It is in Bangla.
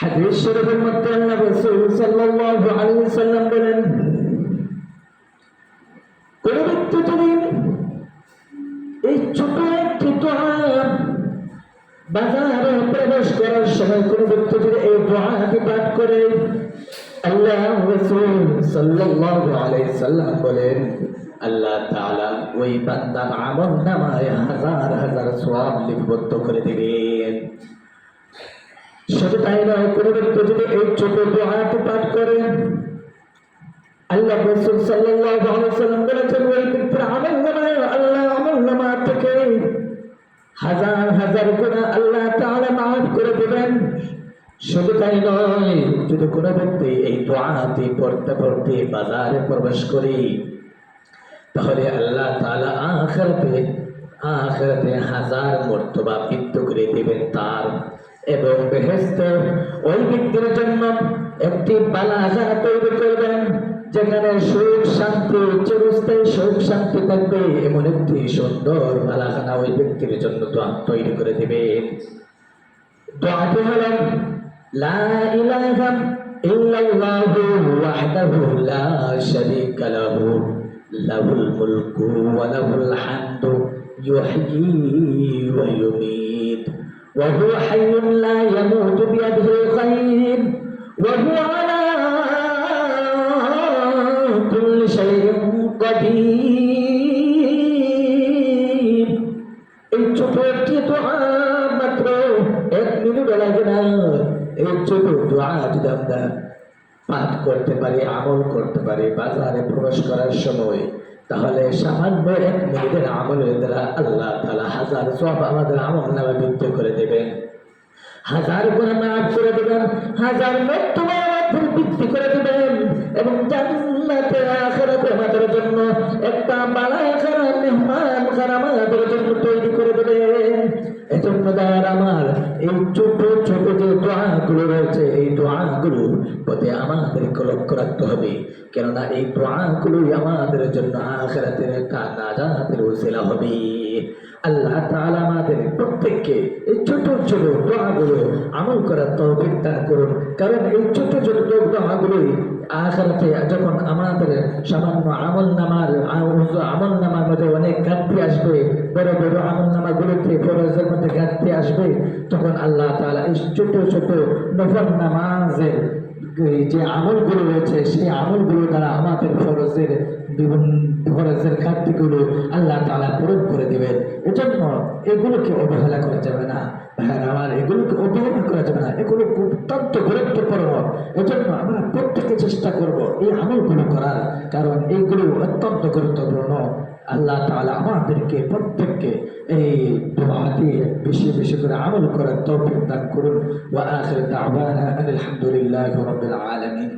হাদিস শরীফের মধ্যে আল্লাহ রাসূল সাল্লাল্লাহু আলাইহি ওয়াসাল্লাম বলেন, কোন ব্যক্তি যদি এই ছোট একটি দোয়া বাজারে প্রবেশ করার সময় কোন ব্যক্তি যদি এই দোয়াটি পাঠ করে, আল্লাহ রাসূল সাল্লাল্লাহু আলাইহি ওয়াসাল্লাম বলেন, আল্লাহ তাআলা ওই বান্দার আমলনামায় হাজার হাজার সওয়াব লিপিবদ্ধ করে দিবেন। শুধু তাই নয়, কোন ব্যক্তি যদি এই ছোট দোয়াটি পাঠ করে, আল্লাহ রাসূল সাল্লাল্লাহু আলাইহি ওয়াসাল্লাম বলেছেন, ওই ব্যক্তির আমলনামায় আল্লাহ আমলনামা থেকে হাজার হাজার গুনাহ আল্লাহ তাআলা মাফ করে দিবেন। শুধু তাই নয়, যদি কোনো ব্যক্তি এই দোয়াটি পড়তে পড়তে বাজারে প্রবেশ করি, তাহলে আল্লাহ তাআলা আখিরাতে হাজার মর্তবা বৃদ্ধি করে দিবেন তার, এবং বেহেশতে ওই ব্যক্তির জন্য একটি বালাখানা তৈরি করবেন, যেখানে সুখ শান্তি, চিরস্থায়ী সুখ শান্তি থাকবে, এমন একটি সুন্দর বালাখানা ওই ব্যক্তির জন্য তৈরি করে দিবেন। দোয়াটি হলো, লা ইলাহা ইল্লাল্লাহু ওয়াহদাহু লা শারীকা লাহু লাহুল মুলকু ওয়া লাহুল হামদু ইউহয়ী ওয়া ইউমীত ওয়া হুয়া হাইয়্যুন লা ইয়ামুতু বিয়াদিহিল খায়র ওয়া হুয়া আলা কুল্লি শাইইন কাদির। এই ছোট একটি দোয়া, মাত্র 1 মিনিট লাগে না। এই ছোট দোয়া যদি আমরা পাঠ করতে পারি, আমল করতে পারি বাজারে প্রবেশ করার সময়, তাহলে সামান্য 1 মিনিটের আমলের দ্বারা আল্লাহ তাআলা হাজার সওয়াব আমাদের আমলনামায় বৃদ্ধি করে দেবেন, হাজার গুনাহ মাফ করে দেবেন, হাজার মর্তবা বৃদ্ধি করে দেবেন, এবং জান্নাতে আখিরাতে আমাদের জন্য একটা বালাখানা মেহমানখানা আমাদের জন্য তৈরি করে দেবেন। এজন্য দয়ার আমার, এই ছোট ছোট যে দোয়াগুলো রয়েছে, এই দোয়াগুলোর প্রতি আমাদেরকে লক্ষ্য রাখতে হবে, কেননা এই দোয়াগুলোই আমাদের জন্য আখিরাতের একটা নাজাতের ওসিলা হবে। আল্লাহ তাআলা আমাদের প্রত্যেককে এই ছোট ছোট দোয়াগুলো আমল করার তৌফিক দান করুন, কারণ এই ছোট ছোট দোয়াগুলোই আখিরাতে যখন আমাদের সামান্য আমলনামার মধ্যে অনেক ঘাটতি আসবে, বড় বড় আমলনামাগুলোতে ফরজের মধ্যে ঘাটতি আসবে, তখন আল্লাহ তাআলা এই ছোট ছোট নফল নামাজের যে আমলগুলো রয়েছে, সেই আমলগুলো দ্বারা আমাদের ফরজের ঘাটতিগুলো আল্লাহ তাআলা পূরণ করে দিবেন। এজন্য এগুলোকে অবহেলা করা যাবে না ভাইয়েরা আমার, এগুলোকে অবহেলা করা যাবে না, এগুলো অত্যন্ত গুরুত্বপূর্ণ। এজন্য আমরা প্রত্যেকে চেষ্টা করব এই আমলগুলো করার, কারণ এইগুলো অত্যন্ত গুরুত্বপূর্ণ। আল্লাহ তাআলা আমাদেরকে প্রত্যেককে এই দোয়াটি বেশি বেশি করে আমল করার তৌফিক দান করুন। ওয়া আখির দাওয়ানা আলহামদুলিল্লাহি রাব্বিল আলামিন।